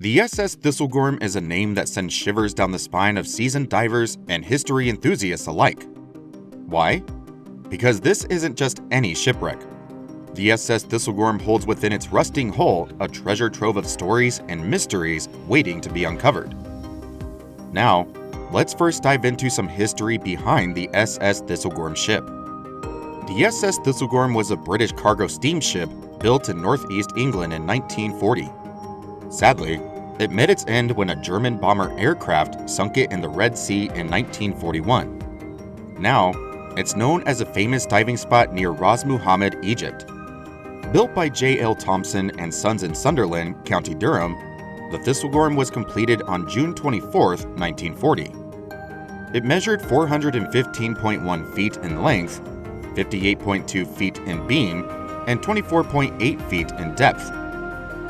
The SS Thistlegorm is a name that sends shivers down the spine of seasoned divers and history enthusiasts alike. Why? Because this isn't just any shipwreck. The SS Thistlegorm holds within its rusting hull a treasure trove of stories and mysteries waiting to be uncovered. Now, let's first dive into some history behind the SS Thistlegorm ship. The SS Thistlegorm was a British cargo steamship built in northeast England in 1940. Sadly, it met its end when a German bomber aircraft sunk it in the Red Sea in 1941. Now, it's known as a famous diving spot near Ras Muhammad, Egypt. Built by J.L. Thompson and Sons in Sunderland, County Durham, the Thistlegorm was completed on June 24, 1940. It measured 415.1 feet in length, 58.2 feet in beam, and 24.8 feet in depth.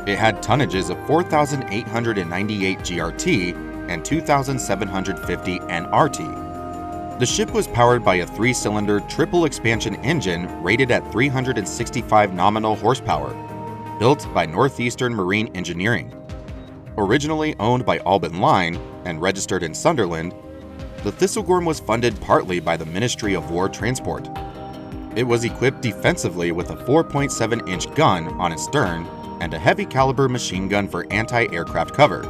It had tonnages of 4,898 GRT and 2,750 nRT. The ship was powered by a 3-cylinder triple expansion engine rated at 365 nominal horsepower, built by Northeastern Marine Engineering. Originally owned by Albin Line and registered in Sunderland, the Thistlegorm was funded partly by the Ministry of War Transport. It was equipped defensively with a 4.7-inch gun on its stern and a heavy-caliber machine gun for anti-aircraft cover.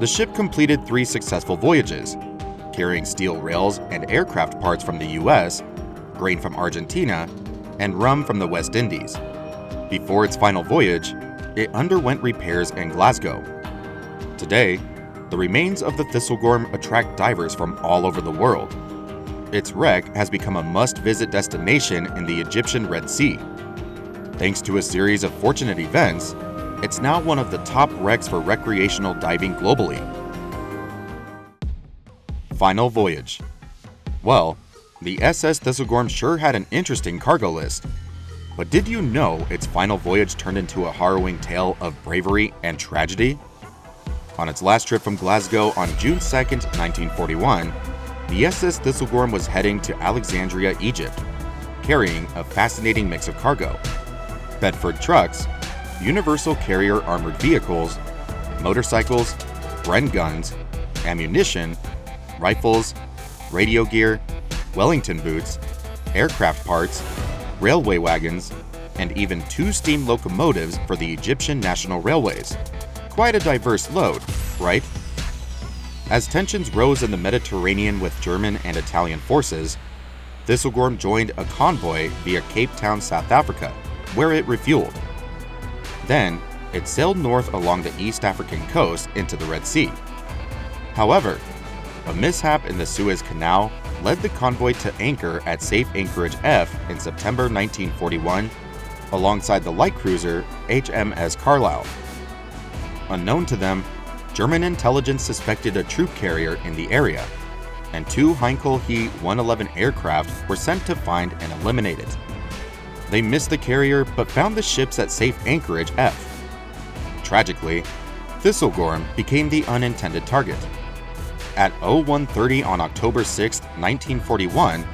The ship completed 3 successful voyages, carrying steel rails and aircraft parts from the US, grain from Argentina, and rum from the West Indies. Before its final voyage, it underwent repairs in Glasgow. Today, the remains of the Thistlegorm attract divers from all over the world. Its wreck has become a must-visit destination in the Egyptian Red Sea. Thanks to a series of fortunate events, it's now one of the top wrecks for recreational diving globally. Final voyage. Well, the SS Thistlegorm sure had an interesting cargo list. But did you know its final voyage turned into a harrowing tale of bravery and tragedy? On its last trip from Glasgow on June 2, 1941, the SS Thistlegorm was heading to Alexandria, Egypt, carrying a fascinating mix of cargo: Bedford trucks, Universal Carrier armored vehicles, motorcycles, Bren guns, ammunition, rifles, radio gear, Wellington boots, aircraft parts, railway wagons, and even 2 steam locomotives for the Egyptian National Railways. Quite a diverse load, right? As tensions rose in the Mediterranean with German and Italian forces, Thistlegorm joined a convoy via Cape Town, South Africa, where it refueled. Then, it sailed north along the East African coast into the Red Sea. However, a mishap in the Suez Canal led the convoy to anchor at Safe Anchorage F in September 1941, alongside the light cruiser HMS Carlisle. Unknown to them, German intelligence suspected a troop carrier in the area, and 2 Heinkel He 111 aircraft were sent to find and eliminate it. They missed the carrier but found the ships at Safe Anchorage F. Tragically, Thistlegorm became the unintended target. At 0130 on October 6, 1941,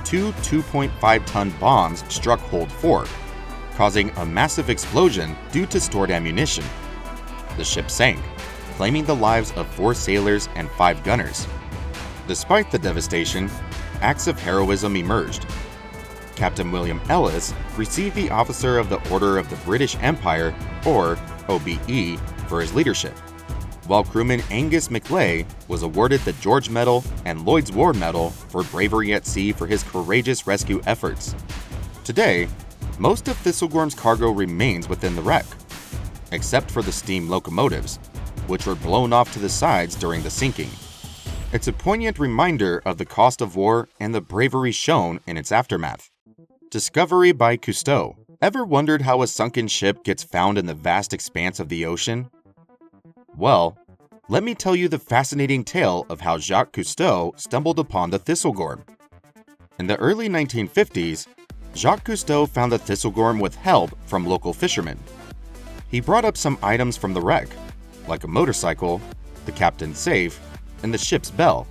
2 2.5-ton bombs struck Hold 4, causing a massive explosion due to stored ammunition. The ship sank, claiming the lives of 4 sailors and 5 gunners. Despite the devastation, acts of heroism emerged. Captain William Ellis received the Officer of the Order of the British Empire, or OBE, for his leadership, while crewman Angus McLay was awarded the George Medal and Lloyd's War Medal for bravery at sea for his courageous rescue efforts. Today, most of Thistlegorm's cargo remains within the wreck, except for the steam locomotives, which were blown off to the sides during the sinking. It's a poignant reminder of the cost of war and the bravery shown in its aftermath. Discovery by Cousteau. Ever wondered how a sunken ship gets found in the vast expanse of the ocean? Well, let me tell you the fascinating tale of how Jacques Cousteau stumbled upon the Thistlegorm. In the early 1950s, Jacques Cousteau found the Thistlegorm with help from local fishermen. He brought up some items from the wreck, like a motorcycle, the captain's safe, and the ship's bell.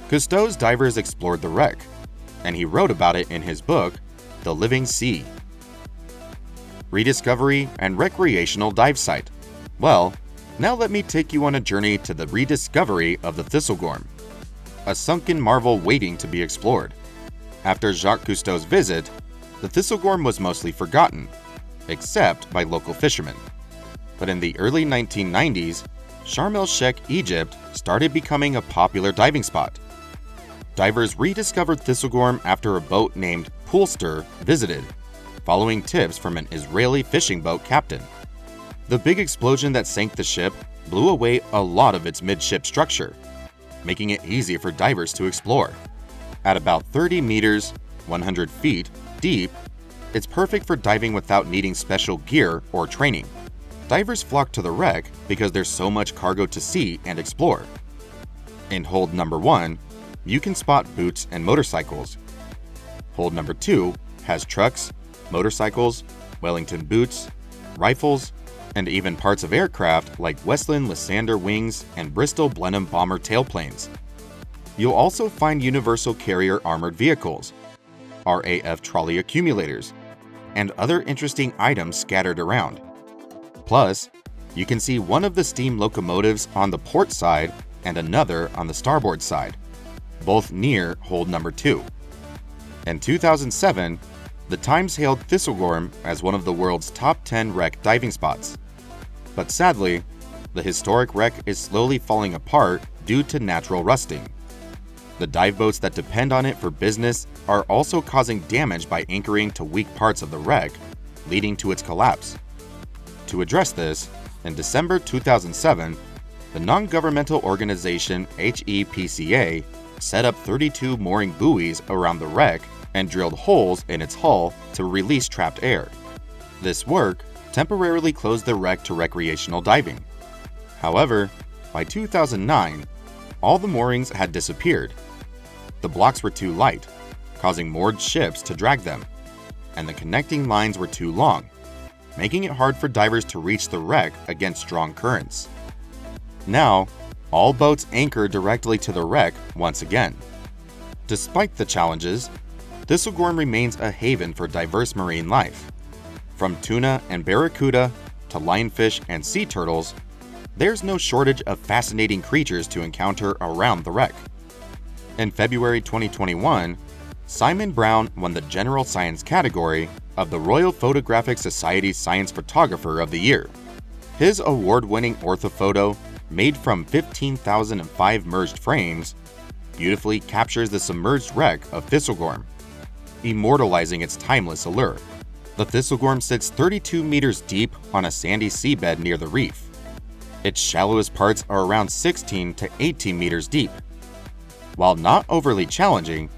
Cousteau's divers explored the wreck, and he wrote about it in his book, The Living Sea. rediscovery, and recreational dive site. Well, now let me take you on a journey to the rediscovery of the Thistlegorm, a sunken marvel waiting to be explored. After Jacques Cousteau's visit, the Thistlegorm was mostly forgotten, except by local fishermen. But in the early 1990s, Sharm el-Sheikh, Egypt, started becoming a popular diving spot. Divers rediscovered Thistlegorm after a boat named Poolster visited, following tips from an Israeli fishing boat captain. The big explosion that sank the ship blew away a lot of its midship structure, making it easy for divers to explore. At about 30 meters, 100 feet, deep, it's perfect for diving without needing special gear or training. Divers flock to the wreck because there's so much cargo to see and explore. In hold number 1, you can spot boats and motorcycles. Hold number 2 has trucks, motorcycles, Wellington boots, rifles, and even parts of aircraft like Westland Lysander wings and Bristol Blenheim bomber tailplanes. You'll also find Universal Carrier armored vehicles, RAF trolley accumulators, and other interesting items scattered around. Plus, you can see one of the steam locomotives on the port side and another on the starboard side, both near hold number 2. In 2007, the Times hailed Thistlegorm as one of the world's top 10 wreck diving spots. But sadly, the historic wreck is slowly falling apart due to natural rusting. The dive boats that depend on it for business are also causing damage by anchoring to weak parts of the wreck, leading to its collapse. To address this, in December 2007, the non-governmental organization HEPCA set up 32 mooring buoys around the wreck and drilled holes in its hull to release trapped air. This work temporarily closed the wreck to recreational diving. However, by 2009, all the moorings had disappeared. The blocks were too light, causing moored ships to drag them, and the connecting lines were too long, making it hard for divers to reach the wreck against strong currents. Now, all boats anchor directly to the wreck once again. Despite the challenges, Thistlegorm remains a haven for diverse marine life. From tuna and barracuda to lionfish and sea turtles, there's no shortage of fascinating creatures to encounter around the wreck. In February 2021, Simon Brown won the General Science category of the Royal Photographic Society's Science Photographer of the Year. His award-winning orthophoto, made from 15,005 merged frames, beautifully captures the submerged wreck of Thistlegorm, immortalizing its timeless allure. The Thistlegorm sits 32 meters deep on a sandy seabed near the reef. Its shallowest parts are around 16 to 18 meters deep. While not overly challenging,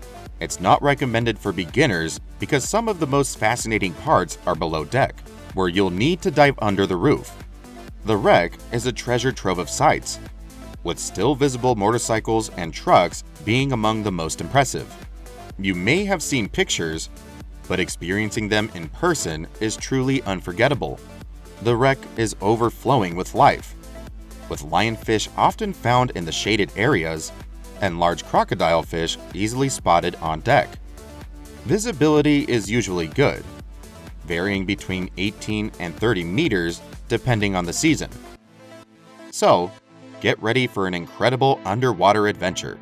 it's not recommended for beginners because some of the most fascinating parts are below deck, where you'll need to dive under the roof. The wreck is a treasure trove of sights, with still visible motorcycles and trucks being among the most impressive. You may have seen pictures, but experiencing them in person is truly unforgettable. The wreck is overflowing with life, with lionfish often found in the shaded areas and large crocodile fish easily spotted on deck. Visibility is usually good, varying between 18 and 30 meters depending on the season. So, get ready for an incredible underwater adventure.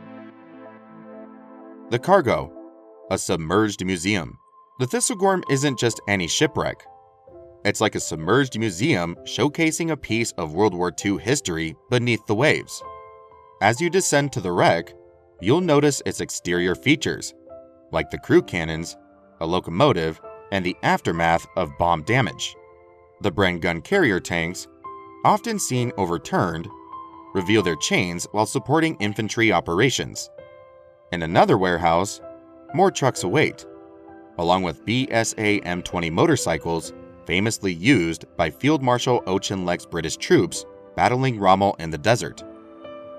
The cargo, a submerged museum. The Thistlegorm isn't just any shipwreck. It's like a submerged museum showcasing a piece of World War II history beneath the waves. As you descend to the wreck, you'll notice its exterior features, like the crew cannons, a locomotive, and the aftermath of bomb damage. The Bren gun carrier tanks, often seen overturned, reveal their chains while supporting infantry operations. In another warehouse, more trucks await, along with BSA M20 motorcycles famously used by Field Marshal Auchinleck's British troops battling Rommel in the desert.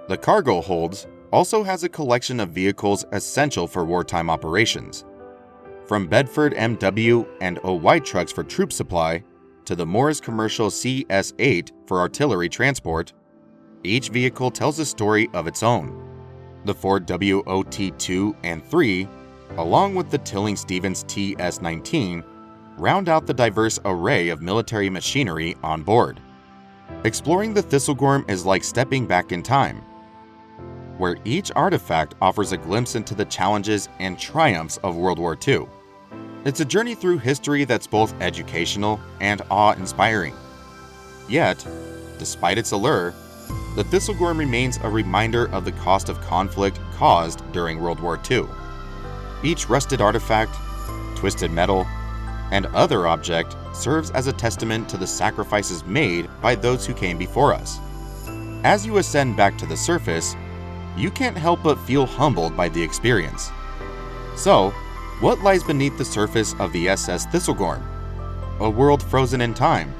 The cargo holds also has a collection of vehicles essential for wartime operations. From Bedford MW and OY trucks for troop supply to the Morris Commercial CS-8 for artillery transport, each vehicle tells a story of its own. The Ford WOT-2 and 3, along with the Tilling-Stevens TS-19, round out the diverse array of military machinery on board. Exploring the Thistlegorm is like stepping back in time, where each artifact offers a glimpse into the challenges and triumphs of World War II. It's a journey through history that's both educational and awe-inspiring. Yet, despite its allure, the Thistlegorm remains a reminder of the cost of conflict caused during World War II. Each rusted artifact, twisted metal, and other object serves as a testament to the sacrifices made by those who came before us. As you ascend back to the surface, you can't help but feel humbled by the experience. So, what lies beneath the surface of the SS Thistlegorm? A world frozen in time,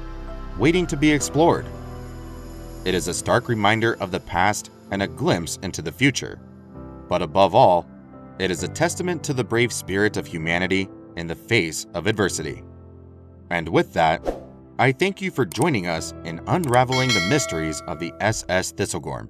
waiting to be explored. It is a stark reminder of the past and a glimpse into the future. But above all, it is a testament to the brave spirit of humanity in the face of adversity. And with that, I thank you for joining us in unraveling the mysteries of the SS Thistlegorm.